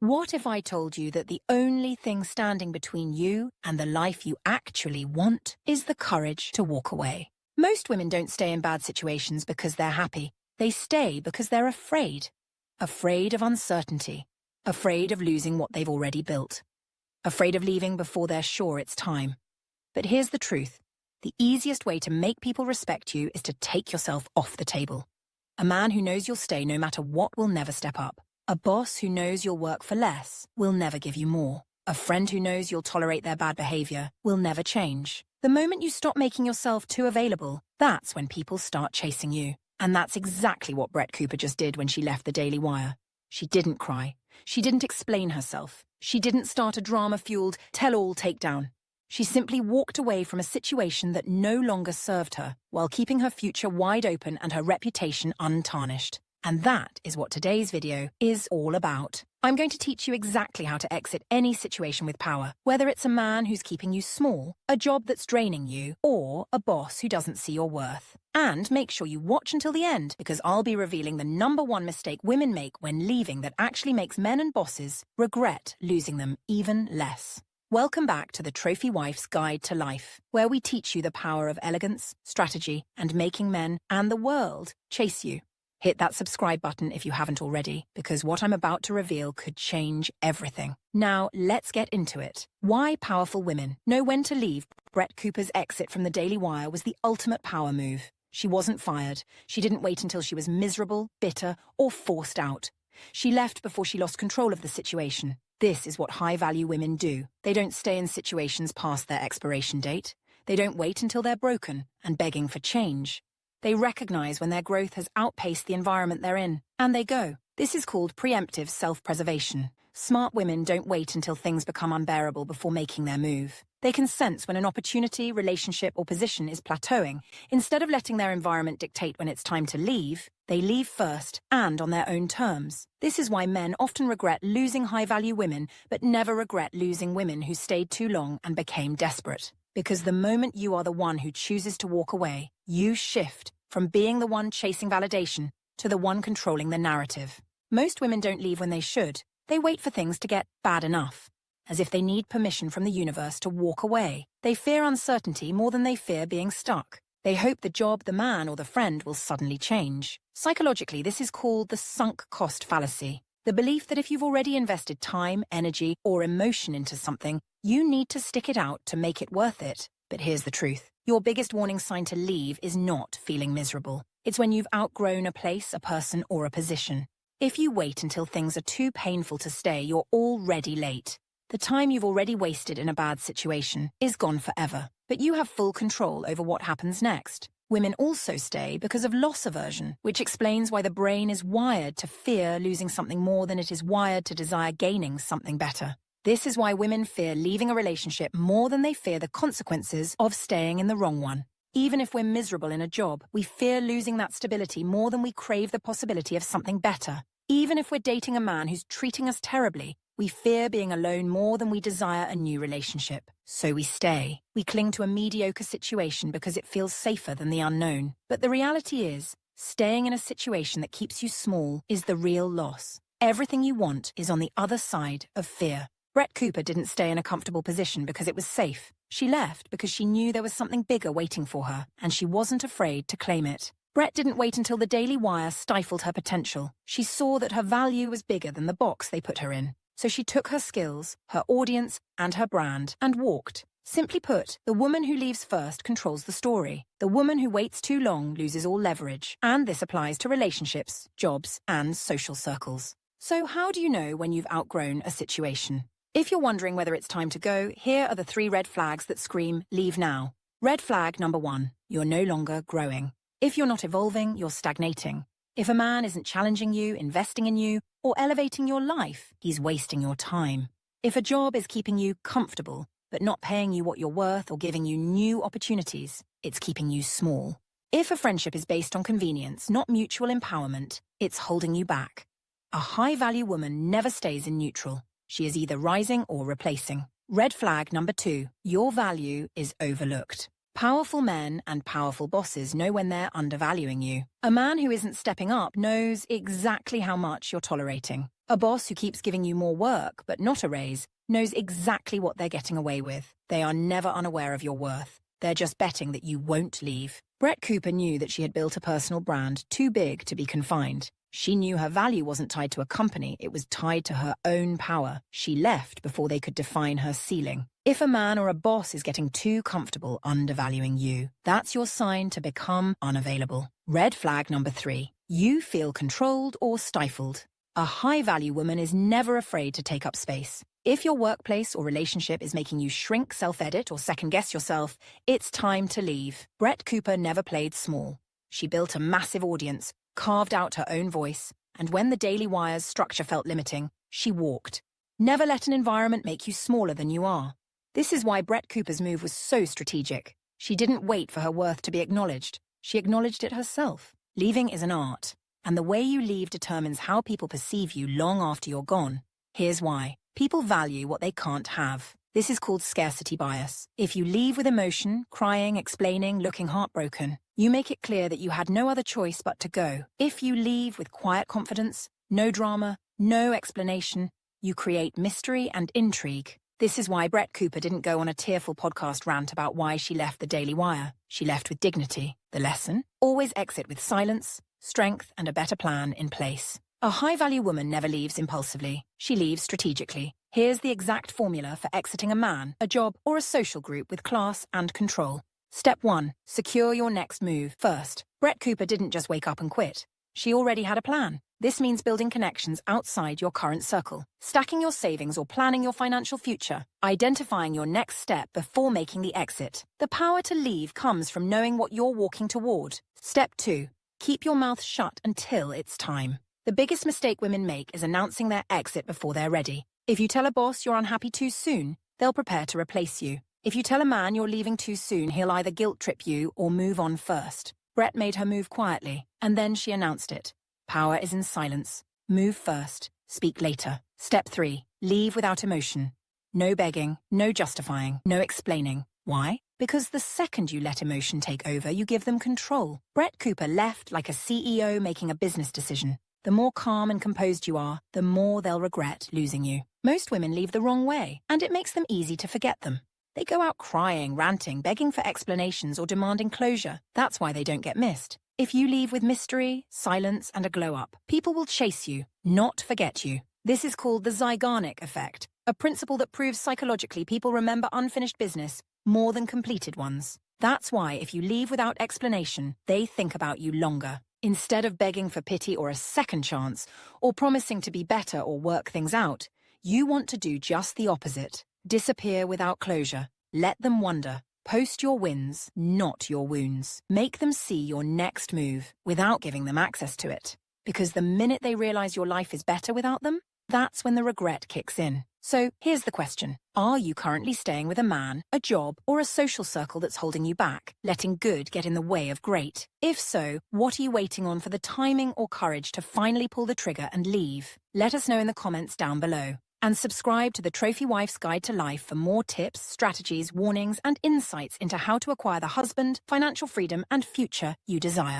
What if I told you that the only thing standing between you and the life you actually want is the courage to walk away? Most women don't stay in bad situations because they're happy. They stay because they're afraid. Afraid of uncertainty. Afraid of losing what they've already built. Afraid of leaving before they're sure it's time. But here's the truth. The easiest way to make people respect you is to take yourself off the table. A man who knows you'll stay no matter what will never step up. A boss who knows you'll work for less will never give you more. A friend who knows you'll tolerate their bad behavior will never change. The moment you stop making yourself too available, that's when people start chasing you. And that's exactly what Brett Cooper just did when she left the Daily Wire. She didn't cry. She didn't explain herself. She didn't start a drama-fueled tell-all takedown. She simply walked away from a situation that no longer served her, while keeping her future wide open and her reputation untarnished. And that is what today's video is all about. I'm going to teach you exactly how to exit any situation with power, whether it's a man who's keeping you small, a job that's draining you, or a boss who doesn't see your worth. And make sure you watch until the end, because I'll be revealing the #1 mistake women make when leaving that actually makes men and bosses regret losing them even less. Welcome back to the Trophy Wife's Guide to Life, where we teach you the power of elegance, strategy, and making men and the world chase you. Hit that subscribe button if you haven't already, because what I'm about to reveal could change everything. Now, let's get into it. Why powerful women know when to leave. Brett Cooper's exit from the Daily Wire was the ultimate power move. She wasn't fired. She didn't wait until she was miserable, bitter, or forced out. She left before she lost control of the situation. This is what high-value women do. They don't stay in situations past their expiration date. They don't wait until they're broken and begging for change. They recognize when their growth has outpaced the environment they're in, and they go. This is called preemptive self-preservation. Smart women don't wait until things become unbearable before making their move. They can sense when an opportunity, relationship, or position is plateauing. Instead of letting their environment dictate when it's time to leave, they leave first and on their own terms. This is why men often regret losing high-value women, but never regret losing women who stayed too long and became desperate. Because the moment you are the one who chooses to walk away, you shift from being the one chasing validation to the one controlling the narrative. Most women don't leave when they should. They wait for things to get bad enough, as if they need permission from the universe to walk away. They fear uncertainty more than they fear being stuck. They hope the job, the man, or the friend will suddenly change. Psychologically, this is called the sunk cost fallacy. The belief that if you've already invested time, energy, or emotion into something, you need to stick it out to make it worth it. But here's the truth. Your biggest warning sign to leave is not feeling miserable. It's when you've outgrown a place, a person, or a position. If you wait until things are too painful to stay, you're already late. The time you've already wasted in a bad situation is gone forever. But you have full control over what happens next. Women also stay because of loss aversion, which explains why the brain is wired to fear losing something more than it is wired to desire gaining something better. This is why women fear leaving a relationship more than they fear the consequences of staying in the wrong one. Even if we're miserable in a job, we fear losing that stability more than we crave the possibility of something better. Even if we're dating a man who's treating us terribly, we fear being alone more than we desire a new relationship. So we stay. We cling to a mediocre situation because it feels safer than the unknown. But the reality is, staying in a situation that keeps you small is the real loss. Everything you want is on the other side of fear. Brett Cooper didn't stay in a comfortable position because it was safe. She left because she knew there was something bigger waiting for her, and she wasn't afraid to claim it. Brett didn't wait until the Daily Wire stifled her potential. She saw that her value was bigger than the box they put her in. So she took her skills, her audience, and her brand, and walked. Simply put, the woman who leaves first controls the story. The woman who waits too long loses all leverage. And this applies to relationships, jobs, and social circles. So how do you know when you've outgrown a situation? If you're wondering whether it's time to go, here are the 3 red flags that scream, leave now. Red flag #1, you're no longer growing. If you're not evolving, you're stagnating. If a man isn't challenging you, investing in you, or elevating your life, he's wasting your time. If a job is keeping you comfortable, but not paying you what you're worth or giving you new opportunities, it's keeping you small. If a friendship is based on convenience, not mutual empowerment, it's holding you back. A high-value woman never stays in neutral. She is either rising or replacing. Red flag #2, your value is overlooked. Powerful men and powerful bosses know when they're undervaluing you. A man who isn't stepping up knows exactly how much you're tolerating. A boss who keeps giving you more work, but not a raise, knows exactly what they're getting away with. They are never unaware of your worth. They're just betting that you won't leave. Brett Cooper knew that she had built a personal brand too big to be confined. She knew her value wasn't tied to a company, it was tied to her own power. She left before they could define her ceiling. If a man or a boss is getting too comfortable undervaluing you, that's your sign to become unavailable. Red flag number 3. You feel controlled or stifled. A high-value woman is never afraid to take up space. If your workplace or relationship is making you shrink, self-edit, or second-guess yourself, it's time to leave. Brett Cooper never played small. She built a massive audience, carved out her own voice, and when the Daily Wire's structure felt limiting, she walked. Never let an environment make you smaller than you are. This is why Brett Cooper's move was so strategic. She didn't wait for her worth to be acknowledged. She acknowledged it herself. Leaving is an art, and the way you leave determines how people perceive you long after you're gone. Here's why. People value what they can't have. This is called scarcity bias. If you leave with emotion, crying, explaining, looking heartbroken, you make it clear that you had no other choice but to go. If you leave with quiet confidence, no drama, no explanation, you create mystery and intrigue. This is why Brett Cooper didn't go on a tearful podcast rant about why she left the Daily Wire. She left with dignity. The lesson? Always exit with silence, strength, and a better plan in place. A high-value woman never leaves impulsively. She leaves strategically. Here's the exact formula for exiting a man, a job, or a social group with class and control. Step 1. Secure your next move. First, Brett Cooper didn't just wake up and quit. She already had a plan. This means building connections outside your current circle, stacking your savings or planning your financial future, identifying your next step before making the exit. The power to leave comes from knowing what you're walking toward. Step 2. Keep your mouth shut until it's time. The biggest mistake women make is announcing their exit before they're ready. If you tell a boss you're unhappy too soon, they'll prepare to replace you. If you tell a man you're leaving too soon, he'll either guilt-trip you or move on first. Brett made her move quietly, and then she announced it. Power is in silence. Move first, speak later. Step 3. Leave without emotion. No begging, no justifying, no explaining. Why? Because the second you let emotion take over, you give them control. Brett Cooper left like a CEO making a business decision. The more calm and composed you are, the more they'll regret losing you. Most women leave the wrong way, and it makes them easy to forget them. They go out crying, ranting, begging for explanations, or demanding closure. That's why they don't get missed. If you leave with mystery, silence, and a glow-up, people will chase you, not forget you. This is called the Zeigarnik effect, a principle that proves psychologically people remember unfinished business more than completed ones. That's why if you leave without explanation, they think about you longer. Instead of begging for pity or a second chance, or promising to be better or work things out, you want to do just the opposite. Disappear without closure. Let them wonder. Post your wins, not your wounds. Make them see your next move without giving them access to it. Because the minute they realize your life is better without them, that's when the regret kicks in. So here's the question. Are you currently staying with a man, a job, or a social circle that's holding you back, letting good get in the way of great? If so, what are you waiting on for the timing or courage to finally pull the trigger and leave? Let us know in the comments down below. And subscribe to the Trophy Wife's Guide to Life for more tips, strategies, warnings, and insights into how to acquire the husband, financial freedom, and future you desire.